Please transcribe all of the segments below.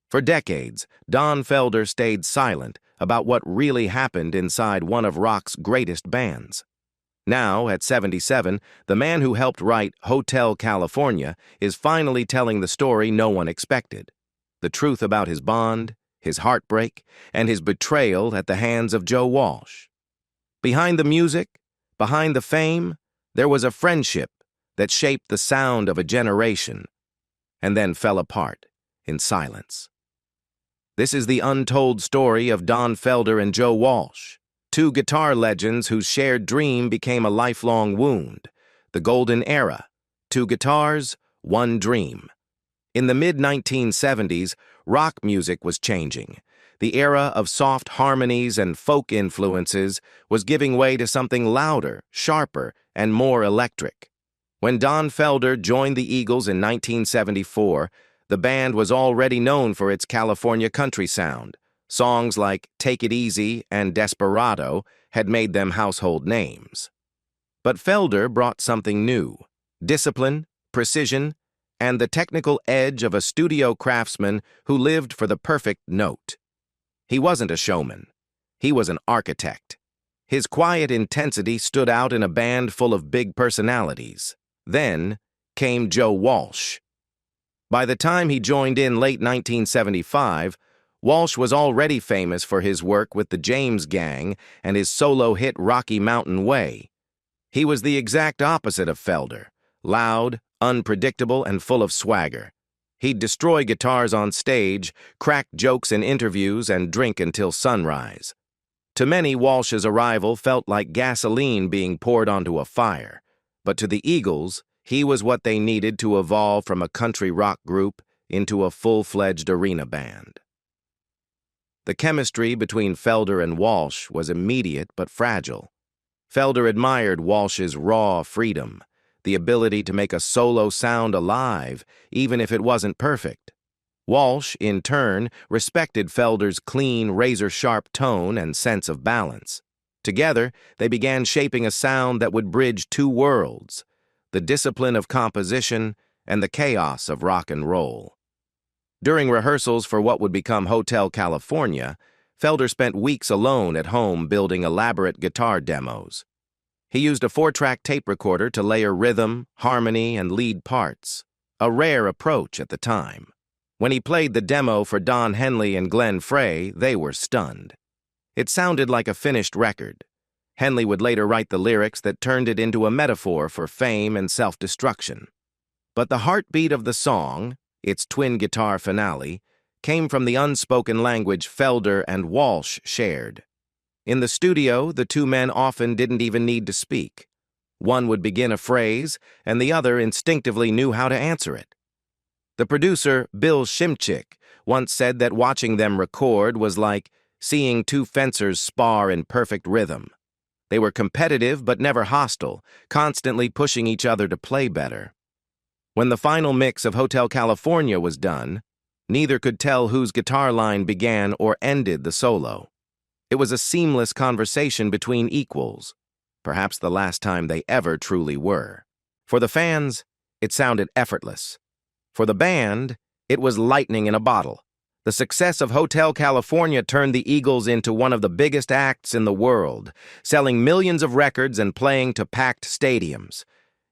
For decades, Don Felder stayed silent about what really happened inside one of rock's greatest bands. Now, at 77, the man who helped write Hotel California is finally telling the story no one expected. The truth about his bond, his heartbreak, and his betrayal at the hands of Joe Walsh. Behind the music, behind the fame, there was a friendship that shaped the sound of a generation and then fell apart in silence. This is the untold story of Don Felder and Joe Walsh, two guitar legends whose shared dream became a lifelong wound. The golden era, two guitars, one dream. In the mid-1970s, rock music was changing. The era of soft harmonies and folk influences was giving way to something louder, sharper, and more electric. When Don Felder joined the Eagles in 1974, the band was already known for its California country sound. Songs like Take It Easy and Desperado had made them household names. But Felder brought something new: discipline, precision, and the technical edge of a studio craftsman who lived for the perfect note. He wasn't a showman. He was an architect. His quiet intensity stood out in a band full of big personalities. Then came Joe Walsh. By the time he joined in late 1975, Walsh was already famous for his work with the James Gang and his solo hit Rocky Mountain Way. He was the exact opposite of Felder: loud, unpredictable, and full of swagger. He'd destroy guitars on stage, crack jokes in interviews, and drink until sunrise. To many, Walsh's arrival felt like gasoline being poured onto a fire. But to the Eagles, he was what they needed to evolve from a country rock group into a full-fledged arena band. The chemistry between Felder and Walsh was immediate but fragile. Felder admired Walsh's raw freedom, the ability to make a solo sound alive, even if it wasn't perfect. Walsh, in turn, respected Felder's clean, razor-sharp tone and sense of balance. Together, they began shaping a sound that would bridge two worlds: the discipline of composition and the chaos of rock and roll. During rehearsals for what would become Hotel California, Felder spent weeks alone at home building elaborate guitar demos. He used a 4-track tape recorder to layer rhythm, harmony, and lead parts, a rare approach at the time. When he played the demo for Don Henley and Glenn Frey, they were stunned. It sounded like a finished record. Henley would later write the lyrics that turned it into a metaphor for fame and self-destruction. But the heartbeat of the song, its twin guitar finale, came from the unspoken language Felder and Walsh shared. In the studio, the two men often didn't even need to speak. One would begin a phrase, and the other instinctively knew how to answer it. The producer, Bill Shimchick, once said that watching them record was like seeing two fencers spar in perfect rhythm. They were competitive but never hostile, constantly pushing each other to play better. When the final mix of Hotel California was done, neither could tell whose guitar line began or ended the solo. It was a seamless conversation between equals, perhaps the last time they ever truly were. For the fans, it sounded effortless. For the band, it was lightning in a bottle. The success of Hotel California turned the Eagles into one of the biggest acts in the world, selling millions of records and playing to packed stadiums.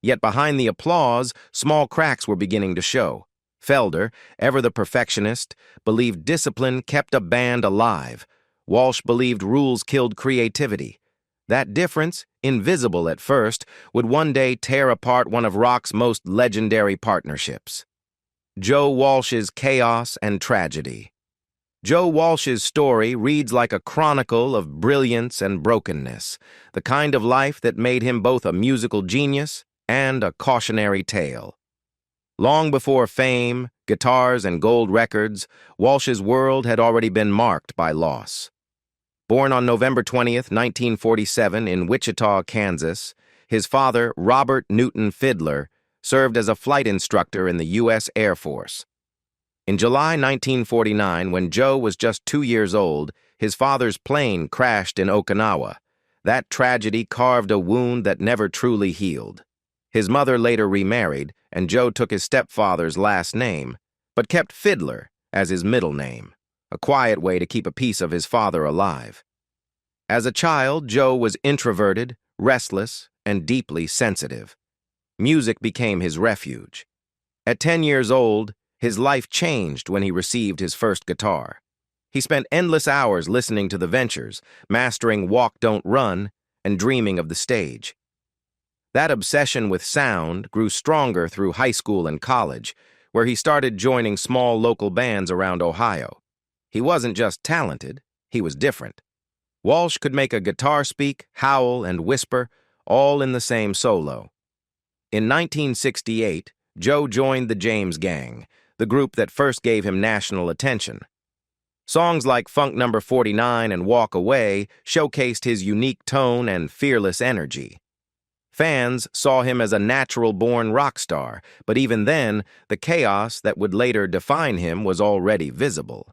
Yet behind the applause, small cracks were beginning to show. Felder, ever the perfectionist, believed discipline kept a band alive. Walsh believed rules killed creativity. That difference, invisible at first, would one day tear apart one of rock's most legendary partnerships. Joe Walsh's chaos and tragedy. Joe Walsh's story reads like a chronicle of brilliance and brokenness, the kind of life that made him both a musical genius and a cautionary tale. Long before fame, guitars, and gold records, Walsh's world had already been marked by loss. Born on November 20th, 1947 in Wichita, Kansas, his father, Robert Newton Fiddler, served as a flight instructor in the U.S. Air Force. In July 1949, when Joe was just 2 years old, his father's plane crashed in Okinawa. That tragedy carved a wound that never truly healed. His mother later remarried, and Joe took his stepfather's last name, but kept Fiddler as his middle name, a quiet way to keep a piece of his father alive. As a child, Joe was introverted, restless, and deeply sensitive. Music became his refuge. At 10 years old, his life changed when he received his first guitar. He spent endless hours listening to the Ventures, mastering Walk, Don't Run, and dreaming of the stage. That obsession with sound grew stronger through high school and college, where he started joining small local bands around Ohio. He wasn't just talented, he was different. Walsh could make a guitar speak, howl, and whisper, all in the same solo. In 1968, Joe joined the James Gang, the group that first gave him national attention. Songs like Funk No. 49 and Walk Away showcased his unique tone and fearless energy. Fans saw him as a natural-born rock star, but even then, the chaos that would later define him was already visible.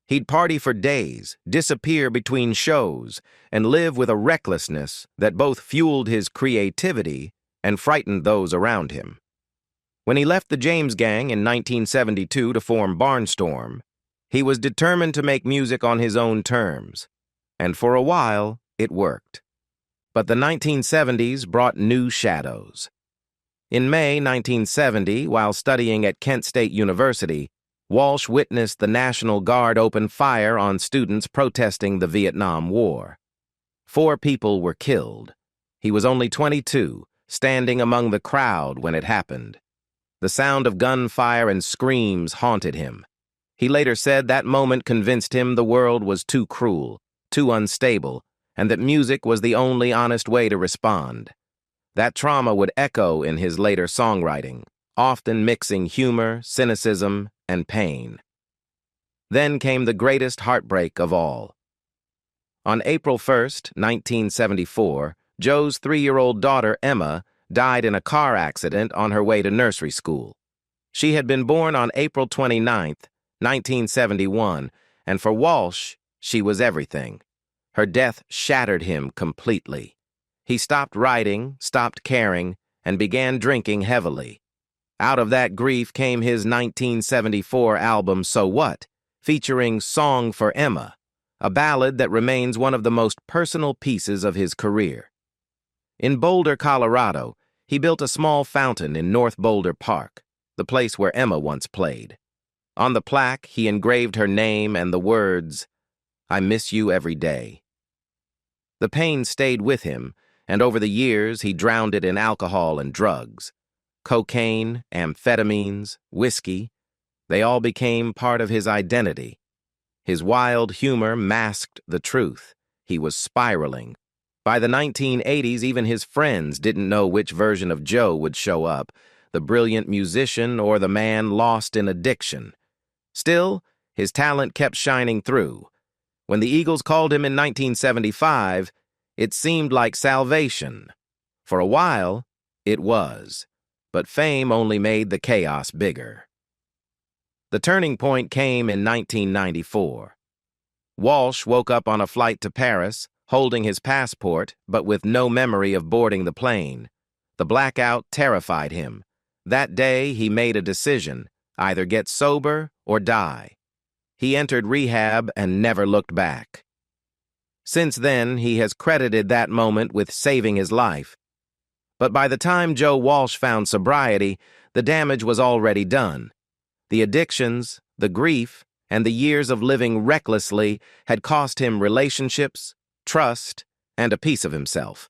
He'd party for days, disappear between shows, and live with a recklessness that both fueled his creativity and frightened those around him. When he left the James Gang in 1972 to form Barnstorm, he was determined to make music on his own terms, and for a while, it worked. But the 1970s brought new shadows. In May 1970, while studying at Kent State University, Walsh witnessed the National Guard open fire on students protesting the Vietnam War. 4 people were killed. He was only 22, standing among the crowd when it happened. The sound of gunfire and screams haunted him. He later said that moment convinced him the world was too cruel, too unstable, and that music was the only honest way to respond. That trauma would echo in his later songwriting, often mixing humor, cynicism, and pain. Then came the greatest heartbreak of all. On April 1st, 1974, Joe's 3-year-old daughter, Emma, died in a car accident on her way to nursery school. She had been born on April 29th, 1971, and for Walsh, she was everything. Her death shattered him completely. He stopped writing, stopped caring, and began drinking heavily. Out of that grief came his 1974 album So What, featuring Song for Emma, a ballad that remains one of the most personal pieces of his career. In Boulder, Colorado, he built a small fountain in North Boulder Park, the place where Emma once played. On the plaque, he engraved her name and the words, "I miss you every day." The pain stayed with him, and over the years he drowned it in alcohol and drugs. Cocaine, amphetamines, whiskey, they all became part of his identity. His wild humor masked the truth. He was spiraling. By the 1980s, even his friends didn't know which version of Joe would show up, the brilliant musician or the man lost in addiction. Still, his talent kept shining through. When the Eagles called him in 1975, it seemed like salvation. For a while, it was. But fame only made the chaos bigger. The turning point came in 1994. Walsh woke up on a flight to Paris, holding his passport, but with no memory of boarding the plane. The blackout terrified him. That day, he made a decision, either get sober or die. He entered rehab and never looked back. Since then, he has credited that moment with saving his life. But by the time Joe Walsh found sobriety, the damage was already done. The addictions, the grief, and the years of living recklessly had cost him relationships, trust, and a piece of himself.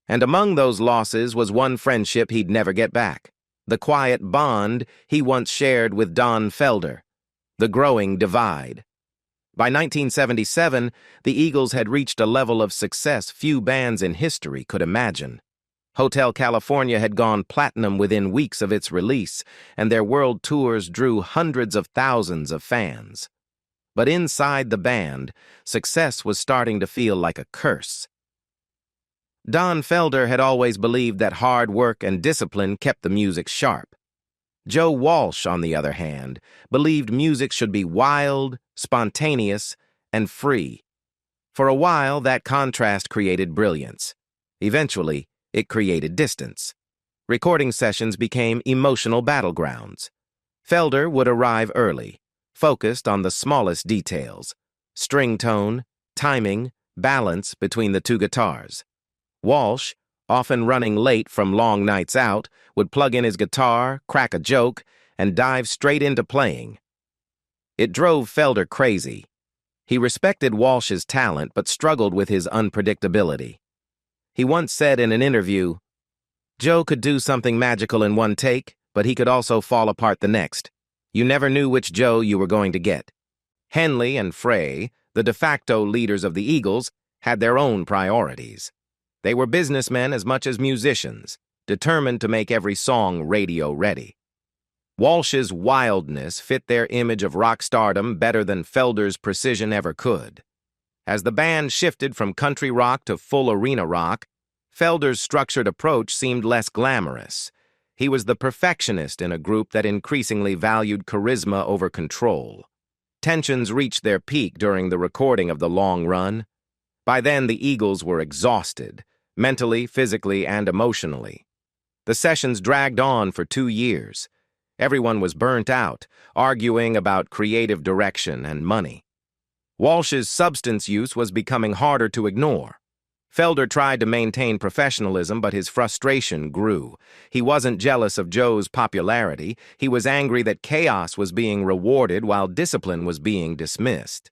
And among those losses was one friendship he'd never get back, the quiet bond he once shared with Don FELDER, the growing divide. By 1977, the Eagles had reached a level of success few bands in history could imagine. Hotel California had gone platinum within weeks of its release, and their world tours drew hundreds of thousands of fans. But inside the band, success was starting to feel like a curse. Don FELDER had always believed that hard work and discipline kept the music sharp. Joe Walsh, on the other hand, believed music should be wild, spontaneous, and free. For a while, that contrast created brilliance. Eventually, it created distance. Recording sessions became emotional battlegrounds. FELDER would arrive early, focused on the smallest details: string tone, timing, balance between the two guitars. Walsh, often running late from long nights out, would plug in his guitar, crack a joke, and dive straight into playing. It drove Felder crazy. He respected Walsh's talent but struggled with his unpredictability. He once said in an interview, "Joe could do something magical in one take, but he could also fall apart the next. You never knew which Joe you were going to get." Henley and Frey, the de facto leaders of the Eagles, had their own priorities. They were businessmen as much as musicians, determined to make every song radio-ready. Walsh's wildness fit their image of rock stardom better than Felder's precision ever could. As the band shifted from country rock to full arena rock, Felder's structured approach seemed less glamorous. He was the perfectionist in a group that increasingly valued charisma over control. Tensions reached their peak during the recording of The Long Run. By then, the Eagles were exhausted, mentally, physically, and emotionally. The sessions dragged on for 2 years. Everyone was burnt out, arguing about creative direction and money. Walsh's substance use was becoming harder to ignore. Felder tried to maintain professionalism, but his frustration grew. He wasn't jealous of Joe's popularity. He was angry that chaos was being rewarded while discipline was being dismissed.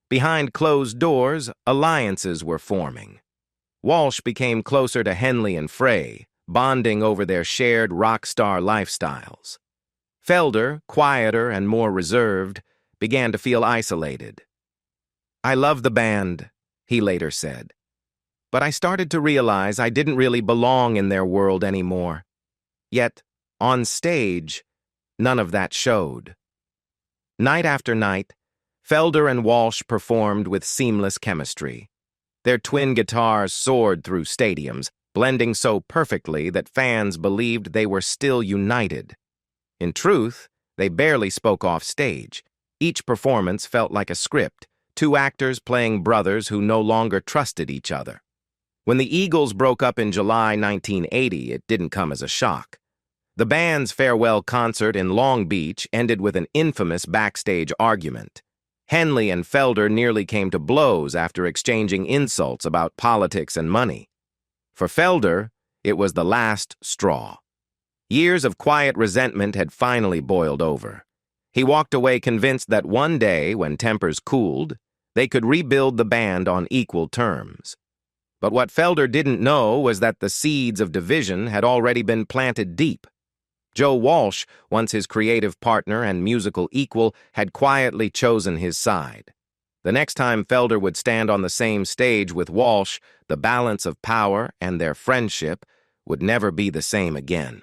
Behind closed doors, alliances were forming. Walsh became closer to Henley and Frey, bonding over their shared rock star lifestyles. Felder, quieter and more reserved, began to feel isolated. "I love the band," he later said, "but I started to realize I didn't really belong in their world anymore." Yet, on stage, none of that showed. Night after night, Felder and Walsh performed with seamless chemistry. Their twin guitars soared through stadiums, blending so perfectly that fans believed they were still united. In truth, they barely spoke off stage. Each performance felt like a script, two actors playing brothers who no longer trusted each other. When the Eagles broke up in July 1980, it didn't come as a shock. The band's farewell concert in Long Beach ended with an infamous backstage argument. Henley and Felder nearly came to blows after exchanging insults about politics and money. For Felder, it was the last straw. Years of quiet resentment had finally boiled over. He walked away convinced that one day, when tempers cooled, they could rebuild the band on equal terms. But what Felder didn't know was that the seeds of division had already been planted deep. Joe Walsh, once his creative partner and musical equal, had quietly chosen his side. The next time Felder would stand on the same stage with Walsh, the balance of power and their friendship would never be the same again.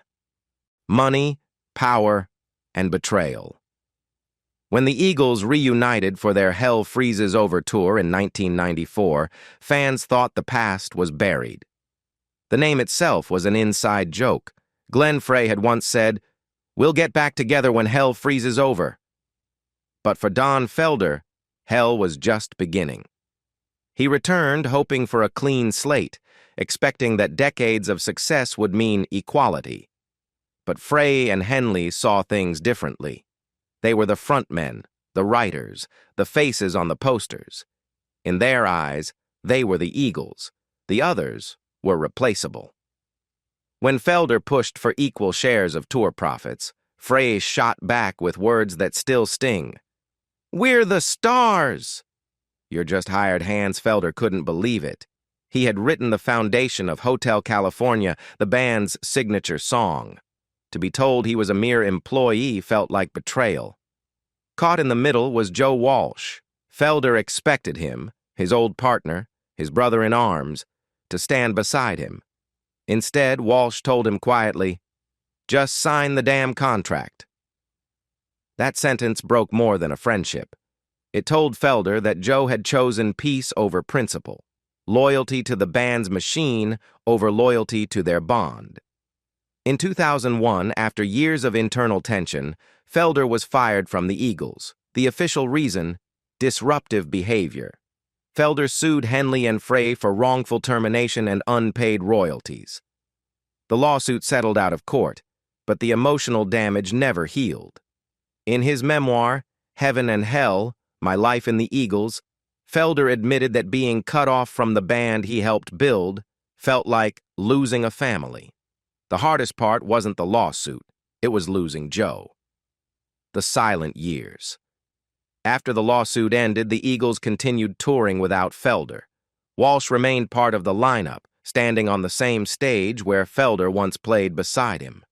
Money, power, and betrayal. When the Eagles reunited for their Hell Freezes Over tour in 1994, fans thought the past was buried. The name itself was an inside joke. Glenn Frey had once said, "We'll get back together when hell freezes over." But for Don Felder, hell was just beginning. He returned hoping for a clean slate, expecting that decades of success would mean equality. But Frey and Henley saw things differently. They were the frontmen, the writers, the faces on the posters. In their eyes, they were the Eagles. The others were replaceable. When Felder pushed for equal shares of tour profits, Frey shot back with words that still sting. "We're the stars!" Your just hired hands. Felder couldn't believe it. He had written the foundation of Hotel California, the band's signature song. To be told he was a mere employee felt like betrayal. Caught in the middle was Joe Walsh. Felder expected him, his old partner, his brother in arms, to stand beside him. Instead, Walsh told him quietly, "Just sign the damn contract." That sentence broke more than a friendship. It told Felder that Joe had chosen peace over principle, loyalty to the band's machine over loyalty to their bond. In 2001, after years of internal tension, Felder was fired from the Eagles. The official reason, disruptive behavior. Felder sued Henley and Frey for wrongful termination and unpaid royalties. The lawsuit settled out of court, but the emotional damage never healed. In his memoir, Heaven and Hell, My Life in the Eagles, Felder admitted that being cut off from the band he helped build felt like losing a family. The hardest part wasn't the lawsuit, it was losing Joe. The silent years. After the lawsuit ended, the Eagles continued touring without Felder. Walsh remained part of the lineup, standing on the same stage where Felder once played beside him.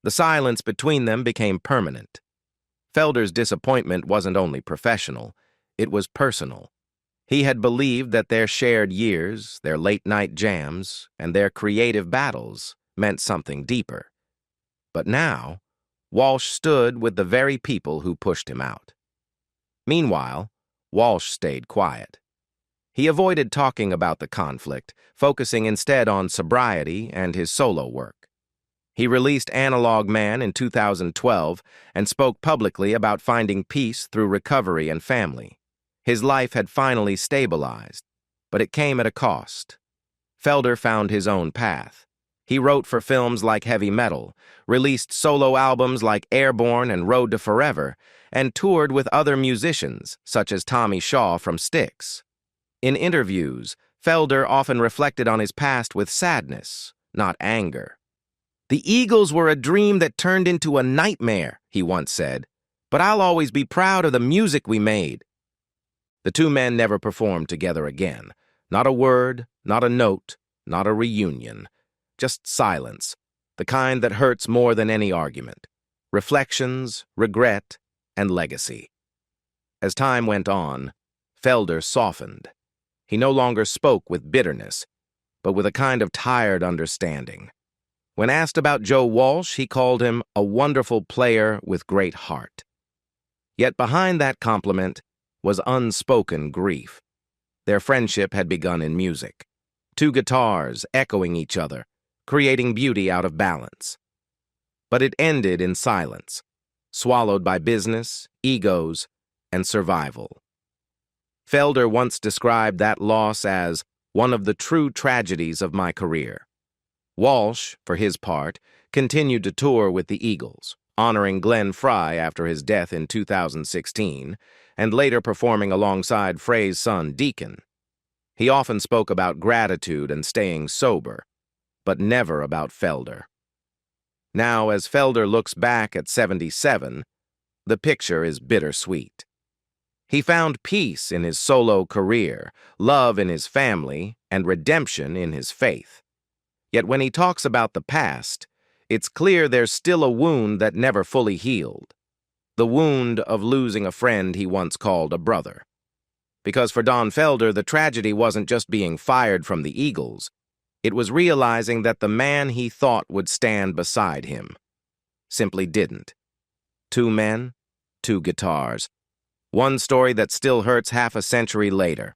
The silence between them became permanent. Felder's disappointment wasn't only professional, it was personal. He had believed that their shared years, their late-night jams, and their creative battles meant something deeper. But now, Walsh stood with the very people who pushed him out. Meanwhile, Walsh stayed quiet. He avoided talking about the conflict, focusing instead on sobriety and his solo work. He released Analog Man in 2012 and spoke publicly about finding peace through recovery and family. His life had finally stabilized, but it came at a cost. Felder found his own path. He wrote for films like Heavy Metal, released solo albums like Airborne and Road to Forever, and toured with other musicians, such as Tommy Shaw from Styx. In interviews, Felder often reflected on his past with sadness, not anger. "The Eagles were a dream that turned into a nightmare," he once said, "but I'll always be proud of the music we made." The two men never performed together again. Not a word, not a note, not a reunion. Just silence, the kind that hurts more than any argument. Reflections, regret, and legacy. As time went on, Felder softened. He no longer spoke with bitterness, but with a kind of tired understanding. When asked about Joe Walsh, he called him a wonderful player with great heart. Yet behind that compliment was unspoken grief. Their friendship had begun in music. Two guitars echoing each other, creating beauty out of balance. But it ended in silence, swallowed by business, egos, and survival. Felder once described that loss as one of the true tragedies of my career. Walsh, for his part, continued to tour with the Eagles, honoring Glenn Frey after his death in 2016, and later performing alongside Frey's son Deacon. He often spoke about gratitude and staying sober, but never about Felder. Now, as Felder looks back at 77, the picture is bittersweet. He found peace in his solo career, love in his family, and redemption in his faith. Yet when he talks about the past, it's clear there's still a wound that never fully healed. The wound of losing a friend he once called a brother. Because for Don Felder, the tragedy wasn't just being fired from the Eagles. It was realizing that the man he thought would stand beside him simply didn't. Two men, two guitars. One story that still hurts half a century later.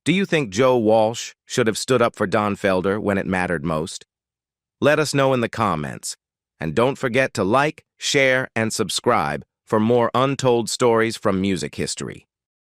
Do you think Joe Walsh should have stood up for Don Felder when it mattered most? Let us know in the comments. And don't forget to like, share, and subscribe for more untold stories from music history.